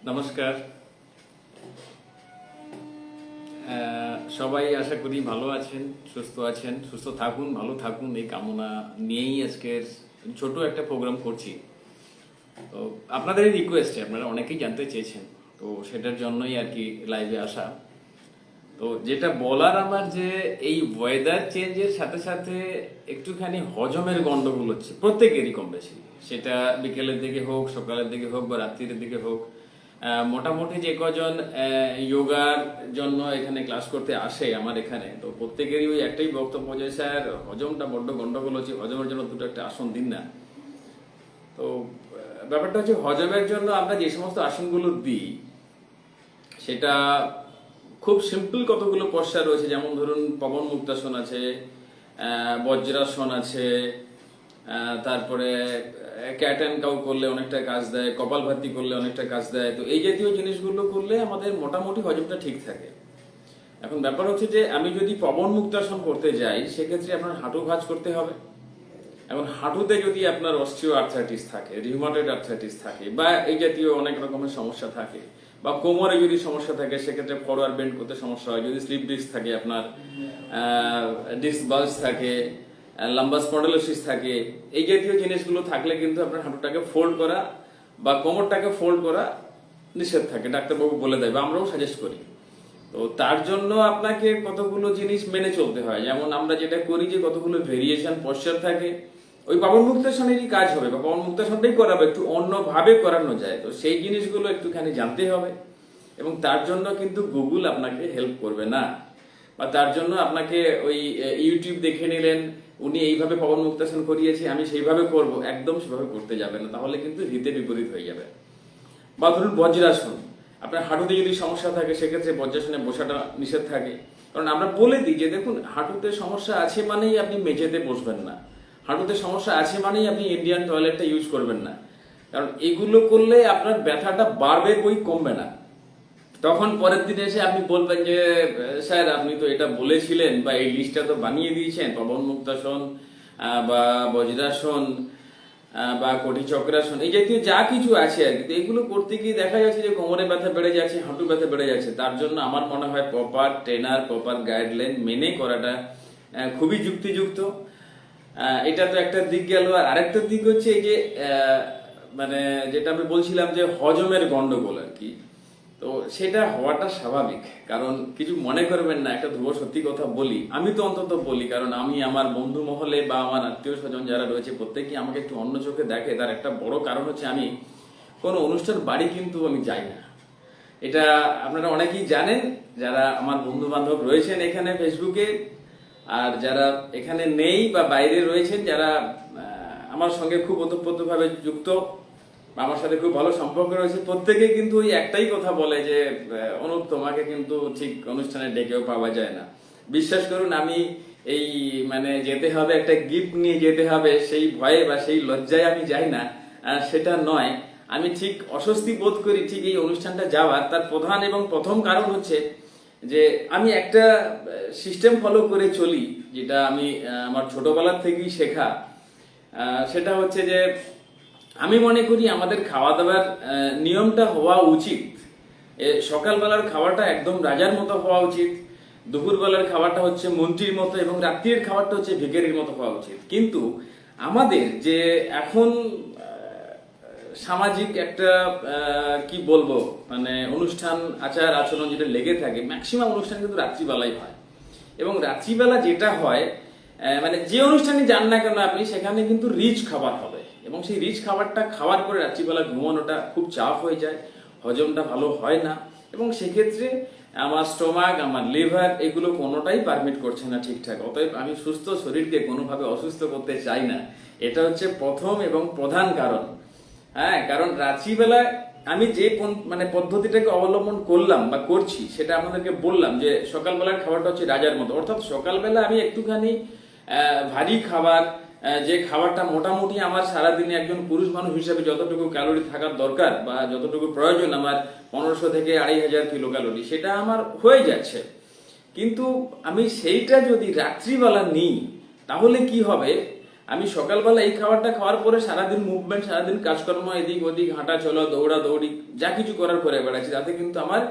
নমস্কার। সবাই আশা করি ভালো আছেন, সুস্থ থাকুন, ভালো থাকুন, এই কামনা নিয়েই আজকের ছোট একটা প্রোগ্রাম করছি। তো আপনাদের রিকোয়েস্টে আপনারা অনেকেই জানতে চেয়েছেন, তো সেটার জন্যই আর কি লাইভে আসা। তো যেটা বলার আমার, যে এই ওয়েদার চেঞ্জের সাথে সাথে একটুখানি হজমের গন্ডগোল হচ্ছে প্রত্যেকেরই কম বেশি, সেটা বিকেলের দিকে হোক, সকালের দিকে হোক বা রাত্রির দিকে হোক। মোটামুটি যে কজন যোগার জন্য এখানে ক্লাস করতে আসে আমার এখানে, তো প্রত্যেকেরই ওই একটাই বক্তব্য যে স্যার হজমটা বড্ড গন্ডগোল হচ্ছে, হজমের জন্য দুটো একটা আসন দিন না। তো ব্যাপারটা হচ্ছে, হজমের জন্য আমরা যে সমস্ত আসনগুলো দিই সেটা খুব সিম্পল কতগুলো পশ্চার রয়েছে, যেমন ধরুন পবন মুক্তাসন আছে, বজ্রাসন আছে, তারপরে ক্যাট অ্যান্ড কাউ করলে অনেকটা কাজ দেয়, কপালভাতি করলে অনেকটা কাজ দেয়। তো এই জাতীয় জিনিসগুলো করলে আমাদের মোটামুটি হজমটা ঠিক থাকে। এখন ব্যাপার হচ্ছে যে আমি যদি পবন মুক্তাসন করতে যাই, সেক্ষেত্রে আপনার হাঁটু ভাঁজ করতে হবে। এখন হাঁটুতে যদি আপনার অস্টিও আর্থাইটিস থাকে, রিউমাটয়েড আর্থাইটিস থাকে, বা এই জাতীয় অনেক রকমের সমস্যা থাকে, বা কোমরে যদি সমস্যা থাকে, সেক্ষেত্রে ফরওয়ার্ড বেন্ড করতে সমস্যা হয়। যদি স্লিপ ডিস্ক থাকে, আপনার ডিস্ক বাল্জ থাকে, লাম্বার স্পন্ডালোসিস থাকে, এই জাতীয় জিনিসগুলো থাকলে কিন্তু আপনার হাঁটুটাকে ফোল্ড করা বা কোমরটাকে ফোল্ড করা নিষেধ থাকে, ডাক্তারবাবু বলে দেয় বা আমরাও সাজেস্ট করি। তো তার জন্য আপনাকে কতগুলো জিনিস মেনে চলতে হয়। যেমন আমরা যেটা করি, যে কতগুলো ভেরিয়েশন পশ্চার থাকে, ওই পাবন মুক্তাসনেরই কাজ হবে বা পাবন মুক্তাসনটাই করাবে, একটু অন্যভাবে করানো যায়। তো সেই জিনিসগুলো একটুখানি জানতে হবে, এবং তার জন্য কিন্তু গুগল আপনাকে হেল্প করবে না, বা তার জন্য আপনাকে ওই ইউটিউব দেখে নিলেন, উনি এইভাবে পবন মুক্তাসন করিয়েছে আমি সেইভাবে করব, একদম সেভাবে করতে যাবে না, তাহলে কিন্তু হিতে বিপরীত হয়ে যাবে। বা ধরুন বজ্রাসন, আপনার হাঁটুতে যদি সমস্যা থাকে, সেক্ষেত্রে বজ্রাসনে বসাটা নিষেধ থাকে। কারণ আমরা বলে দিই যে দেখুন, হাঁটুতে সমস্যা আছে মানেই আপনি মেঝেতে বসবেন না, হাঁটুতে সমস্যা আছে মানেই আপনি ইন্ডিয়ান টয়লেটটা ইউজ করবেন না। কারণ এগুলো করলে আপনার ব্যথাটা বাড়বে, বই কমবে না। তখন পরের দিন এসে আপনি বলবেন যে স্যার আপনি তো এটা বলেছিলেন বা এই লিস্টটা তো বানিয়ে দিয়েছেন, পবন মুক্তাসন বা বজ্রাসন বা কোটি চক্রাসন, এই জাতীয় যা কিছু আছে আর কি, এগুলো করতে গিয়ে দেখা যাচ্ছে যে কোমরে ব্যথা বেড়ে যাচ্ছে, হাঁটু ব্যথা বেড়ে যাচ্ছে। তার জন্য আমার মনে হয় প্রপার ট্রেনার, প্রপার গাইডলাইন মেনে করাটা খুবই যুক্তিযুক্ত। এটা তো একটা দিক গেল। আর আরেকটা দিক হচ্ছে এই যে মানে যেটা আমি বলছিলাম যে হজমের গন্ডগোল আর কি, তো সেটা হওয়াটা স্বাভাবিক। কারণ কিছু মনে করবেন না, একটা ধ্রুব সত্যি কথা বলি, আমি তো অন্তত বলি, কারণ আমি আমার বন্ধু মহলে বা আমার আত্মীয় স্বজন যারা রয়েছে প্রত্যেকেই আমাকে একটু অন্য চোখে দেখে। তার একটা বড় কারণ হচ্ছে আমি কোনো অনুষ্ঠান বাড়ি কিন্তু আমি যাই না। এটা আপনারা অনেকেই জানেন, যারা আমার বন্ধু বান্ধব রয়েছেন এখানে ফেসবুকে, আর যারা এখানে নেই বা বাইরে রয়েছেন, যারা আমার সঙ্গে খুব ওতপ্রোতভাবে যুক্ত, আমার সাথে খুব ভালো সম্পর্ক রয়েছে, প্রত্যেকেই কিন্তু ওই একটাই কথা বলে যে অনুপ, তোমাকে কিন্তু ঠিক অনুষ্ঠানে ডেকেও পাওয়া যায় না। বিশ্বাস করুন, আমি এই মানে যেতে হবে, একটা গিফট নিয়ে যেতে হবে, সেই ভয়ে বা সেই লজ্জায় আমি যাই না, সেটা নয়। আমি ঠিক অস্বস্তি বোধ করি ঠিক এই অনুষ্ঠানটা যাওয়ার। তার প্রধান এবং প্রথম কারণ হচ্ছে যে আমি একটা সিস্টেম ফলো করে চলি, যেটা আমি আমার ছোটবেলার থেকেই শেখা। সেটা হচ্ছে যে আমি মনে করি আমাদের খাওয়া দাওয়ার নিয়মটা হওয়া উচিত, সকালবেলার খাওয়াটা একদম রাজার মতো হওয়া উচিত, দুপুরবেলার খাওয়াটা হচ্ছে মন্ত্রীর মতো, এবং রাত্রির খাবারটা হচ্ছে ভিখারির মতো হওয়া উচিত। কিন্তু আমাদের যে এখন সামাজিক একটা কি বলবো, মানে অনুষ্ঠান আচার আচরণ যেটা লেগে থাকে, ম্যাক্সিমাম অনুষ্ঠান কিন্তু রাত্রিবেলাই হয়। এবং রাত্রিবেলা যেটা হয়, মানে যে অনুষ্ঠানে যান না কেন আপনি, সেখানে কিন্তু রিচ খাবার হবে, এবং সেই রিচ খাবারটা খাওয়ার পরে রাত্রিবেলা ঘুমানোটা খুব চাপ হয়ে যায়, হজমটা ভালো হয় না, এবং সেক্ষেত্রে আমার স্টোমাক, আমার লিভার, এগুলো কোনোটাই পারমিট করছে না ঠিকঠাক। অতএব আমি সুস্থ শরীরকে কোনোভাবে অসুস্থ করতে চাই না। এটা হচ্ছে প্রথম এবং প্রধান কারণ। হ্যাঁ, কারণ রাত্রিবেলায় আমি যে মানে পদ্ধতিটাকে অবলম্বন করলাম বা করছি, সেটা আপনাদেরকে বললাম যে সকালবেলার খাবারটা হচ্ছে রাজার মতো। অর্থাৎ সকালবেলা আমি একটুখানি ভারী খাবার, যে খাবারটা মোটামুটি আমার সারাদিনে একজন পুরুষ মানুষ হিসেবে যতটুকু ক্যালোরি থাকার দরকার বা যতটুকু প্রয়োজন, আমার 1500 থেকে 2500 কিলো ক্যালোরি, সেটা আমার হয়ে যাচ্ছে। কিন্তু আমি সেইটা যদি রাত্রিবেলা নিই, তাহলে কি হবে, আমি সকালবেলা এই খাবারটা খাওয়ার পরে সারাদিন মুভমেন্ট, সারাদিন কাজকর্ম, এদিক ওদিক হাঁটা চলা, দৌড়া দৌড়ি যা কিছু করার করে বেড়াচ্ছি, তাতে কিন্তু আমার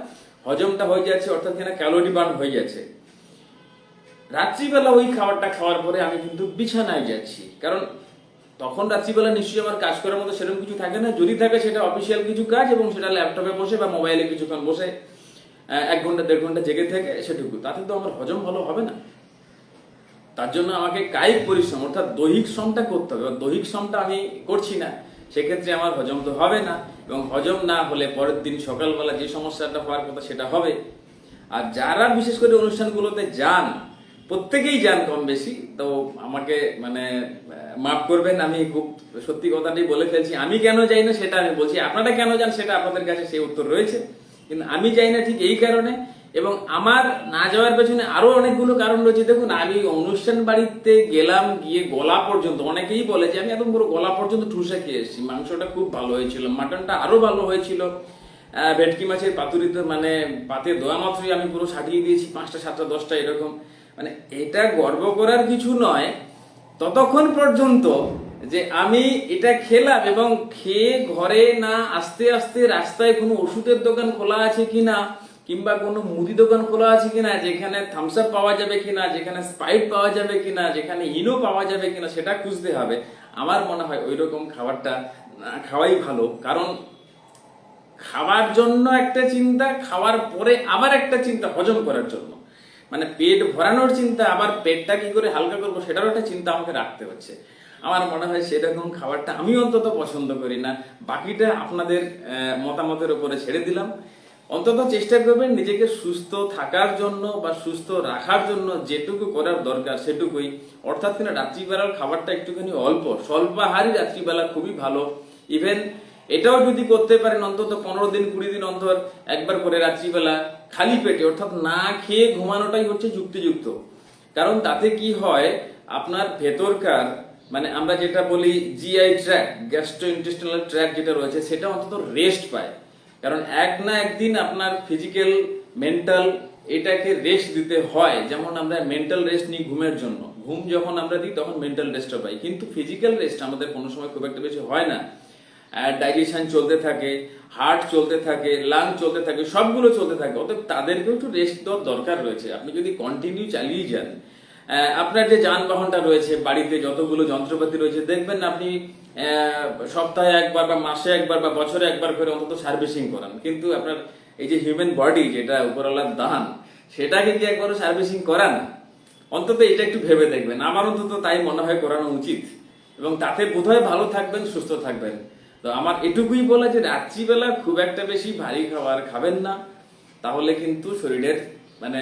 হজমটা হয়ে যাচ্ছে, অর্থাৎ কিনা ক্যালোরি বার্ন হয়ে যাচ্ছে। রাত্রিবেলা ওই খাবারটা খাওয়ার পরে আমি কিন্তু বিছানায় যাচ্ছি, কারণ তখন রাত্রিবেলা নিশ্চয়ই আমার কাজ করার মতো সেরকম কিছু থাকে না, যদি থাকে সেটা অফিসিয়াল কিছু কাজ, এবং সেটা ল্যাপটপে বসে বা মোবাইলে কিছুক্ষণ বসে 1 ঘন্টা 1.5 ঘন্টা জেগে থেকে সেটুকু, তাতে তো আমার হজম ভালো হবে না। তার জন্য আমাকে কায়িক পরিশ্রম অর্থাৎ দৈহিক শ্রমটা করতে হবে, দৈহিক শ্রমটা আমি করছি না, সেক্ষেত্রে আমার হজম তো হবে না, এবং হজম না হলে পরের দিন সকালবেলা যে সমস্যাটা হওয়ার কথা সেটা হবে। আর যারা বিশেষ করে অনুষ্ঠানগুলোতে যান, প্রত্যেকেই যান কম বেশি, তো আমাকে মানে মাফ করবেন, আমি খুব সত্যি কথাটাই বলে ফেলছি। আমি কেন যাই না সেটা আমি বলছি, আপনারা কেন যান সেটা আপনাদের কাছে সেই উত্তর রয়েছে, কিন্তু আমি যাই না ঠিক এই কারণে। এবং আমার না যাওয়ার পেছনে আরো অনেকগুলো কারণ রয়েছে। দেখুন, আমি অনুষ্ঠান বাড়িতে গেলাম, গিয়ে গলা পর্যন্ত, অনেকেই বলে যে আমি একদম পুরো গলা পর্যন্ত ঠুসে খেয়ে এসেছি, মাংসটা খুব ভালো হয়েছিল, মাটনটা আরো ভালো হয়েছিল, ভেটকি মাছের পাতুরিতে মানে পাতে দেওয়া মাত্রই আমি পুরো সাটিয়ে দিয়েছি 5টা 7টা 10টা এরকম। মানে এটা গর্ব করার কিছু নয় ততক্ষণ পর্যন্ত যে আমি এটা খেলাম, এবং খেয়ে ঘরে না আসতে আসতে রাস্তায় কোনো ওষুধের দোকান খোলা আছে কিনা, কিংবা কোনো মুদি দোকান খোলা আছে কিনা যেখানে থামস আপ পাওয়া যাবে কিনা, যেখানে স্প্রাইট পাওয়া যাবে কিনা, যেখানে ইনো পাওয়া যাবে কিনা, সেটা খুঁজতে হবে। আমার মনে হয় ওই রকম খাবারটা না খাওয়াই ভালো, কারণ খাওয়ার জন্য একটা চিন্তা, খাওয়ার পরে আবার একটা চিন্তা হজম করার জন্য, মানে পেট ভরানোর চিন্তা, আবার পেটটা কি করে হালকা করবো সেটারও একটা চিন্তা আমাকে রাখতে হচ্ছে। আমার মনে হয় সেরকম খাবারটা আমি অন্তত পছন্দ করি না। বাকিটা আপনাদের মতামতের উপরে ছেড়ে দিলাম। অন্তত চেষ্টা করবেন নিজেকে সুস্থ থাকার জন্য বা সুস্থ রাখার জন্য যেটুকু করার দরকার সেটুকুই, অর্থাৎ কিনা রাত্রিবেলার খাবারটা একটুখানি অল্প স্বল্পাহারী রাত্রিবেলা খুবই ভালো। ইভেন এটাও যদি করতে পারেন অন্তত 15 দিন 20 দিন অন্তর একবার করে রাত্রিবেলা খালি পেটে অর্থাৎ না খেয়ে ঘুমানোটাই হচ্ছে যুক্তিযুক্ত। কারণ তাতে কি হয়, আপনার ভেতরকার মানে আমরা যেটা বলি GI track, gastro intestinal track যেটা রয়েছে, সেটা অন্তত রেস্ট পায়। কারণ এক না একদিন আপনার ফিজিক্যাল মেন্টাল এটাকে রেস্ট দিতে হয়। যেমন আমরা মেন্টাল রেস্ট নিই ঘুমের জন্য, ঘুম যখন আমরা দিই তখন মেন্টাল রেস্টটা পাই, কিন্তু ফিজিক্যাল রেস্ট আমাদের কোনো সময় খুব একটা বেশি হয় না। ডাইজেশন চলতে থাকে, হার্ট চলতে থাকে, লাং চলতে থাকে, সবগুলো চলতে থাকে, অতএব তাদেরকেও একটু রেস্ট দেওয়ার দরকার রয়েছে। আপনি যদি কন্টিনিউ চালিয়ে যান, আপনার যে যানবাহনটা রয়েছে, বাড়িতে যতগুলো যন্ত্রপাতি রয়েছে, দেখবেন আপনি সপ্তাহে একবার বা মাসে একবার বা বছরে একবার করে অন্তত সার্ভিসিং করান, কিন্তু আপনার এই যে হিউম্যান বডি যেটা উপরওয়ালার দান, সেটাকে কি একবারও সার্ভিসিং করান? অন্তত এটা একটু ভেবে দেখবেন, আমার অন্তত তাই মনে হয় করানো উচিত, এবং তাতে বোধহয় ভালো থাকবেন, সুস্থ থাকবেন। তো আমার এটুকুই বলা যে রাত্রিবেলা খুব একটা বেশি ভারী খাবার খাবেন না, তাহলে কিন্তু শরীরের মানে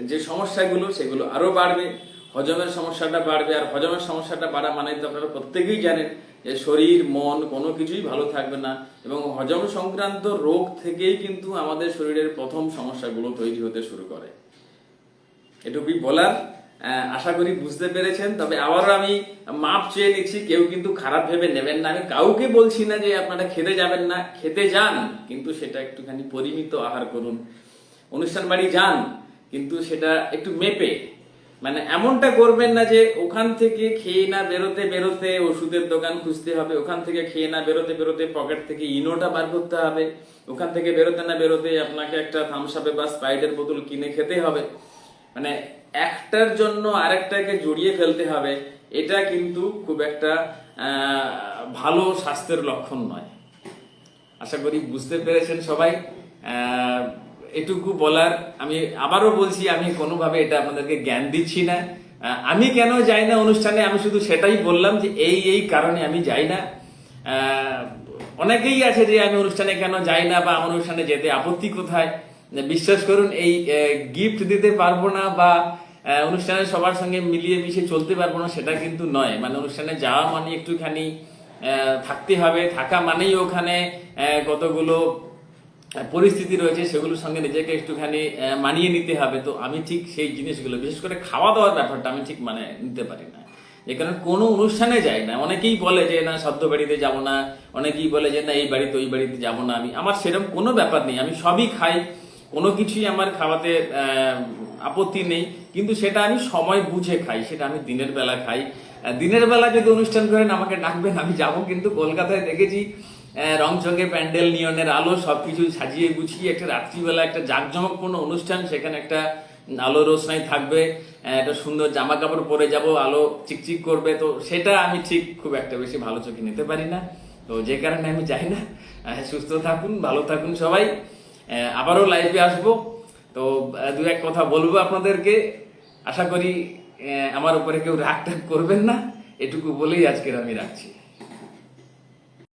যে সমস্যাগুলো সেগুলো আরো বাড়বে, হজমের সমস্যাটা বাড়বে। আর হজমের সমস্যাটা বাড়া মানে তো আপনারা প্রত্যেকেই জানেন যে শরীর মন কোনো কিছুই ভালো থাকবে না, এবং হজম সংক্রান্ত রোগ থেকেই কিন্তু আমাদের শরীরের প্রথম সমস্যাগুলো তৈরি হতে শুরু করে। এটুকুই বলার, আশা করি বুঝতে পেরেছেন। তবে আবারও আমি মাপ চেয়ে নিচ্ছি, কেউ কিন্তু খারাপ ভেবে নেবেন না। আমি কাউকে বলছি না যে আপনারা খেতে যাবেন না, খেতে যান, কিন্তু সেটা একটুখানি পরিমিত আহার করুন। অনুষ্ঠান বাড়ি যান, কিন্তু সেটা একটু মেপে, মানে এমনটা করবেন না যে ওখান থেকে খেয়ে না বেরোতে বেরোতে ওষুধের দোকান খুঁজতে হবে, ওখান থেকে খেয়ে না বেরোতে বেরোতে পকেট থেকে ইনোটা বার করতে হবে, ওখান থেকে বেরোতে না বেরোতে আপনাকে একটা থামস আপে বা স্প্রাইটের বোতল কিনে খেতে হবে। মানে একটার জন্য আরেকটাকে জড়িয়ে ফেলতে হবে, এটা কিন্তু খুব একটা ভালো স্বাস্থ্যের লক্ষণ নয়। আশা করি বুঝতে পেরেছেন সবাই। এটুকু বলার, আমি আবারও বলছি, আমি কোনোভাবে এটা আপনাদেরকে জ্ঞান দিচ্ছি না। আমি কেন যাই না অনুষ্ঠানে, আমি শুধু সেটাই বললাম যে এই এই কারণে আমি যাই না। অনেকেই আছে যে আমি অনুষ্ঠানে কেন যাই না বা আমার অনুষ্ঠানে যেতে আপত্তি কোথায়। বিশ্বাস করুন, এই গিফট দিতে পারবো না বা অনুষ্ঠানে সবার সঙ্গে মিলিয়ে মিশে চলতে পারবো না সেটা কিন্তু নয়। মানে অনুষ্ঠানে যাওয়া মানে একটুখানি থাকতে হবে, থাকা মানেই ওখানে কতগুলো পরিস্থিতি রয়েছে সেগুলোর সঙ্গে নিজেকে একটুখানি মানিয়ে নিতে হবে। তো আমি ঠিক সেই জিনিসগুলো, বিশেষ করে খাওয়া দাওয়ার ব্যাপারটা আমি ঠিক মানে নিতে পারি না, যে কারণে কোনো অনুষ্ঠানে যাই না। অনেকেই বলে যে না সদ্য বাড়িতে যাবো না, অনেকেই বলে যে না এই বাড়িতে ওই বাড়িতে যাবো না। আমার সেরকম কোনো ব্যাপার নেই, আমি সবই খাই, কোনো কিছুই আমার খাওয়াতে আপত্তি নেই, কিন্তু সেটা আমি সময় বুঝে খাই, সেটা আমি দিনের বেলা খাই। দিনের বেলা যদি অনুষ্ঠান করেন আমাকে ডাকবেন, আমি যাব। কিন্তু কলকাতায় দেখেছি রংচঙে প্যান্ডেল, নিয়নের আলো সবকিছু সাজিয়ে গুছিয়ে একটা রাত্রিবেলা একটা জাঁকজমকপূর্ণ অনুষ্ঠান, সেখানে একটা আলো রোশনাই থাকবে, একটা সুন্দর জামা কাপড় পরে যাব, আলো চিকচিক করবে, তো সেটা আমি ঠিক খুব একটা বেশি ভালো চোখে নিতে পারি না। তো যে কারণে আমি যাই না। সুস্থ থাকুন, ভালো থাকুন সবাই। আবারও লাইভে আসবো, তো দু এক কথা বলবো আপনাদেরকে। আশা করি আমার উপরে কেউ রাগ টাগ করবেন না, এটুকু বলেই আজকের আমি রাখছি।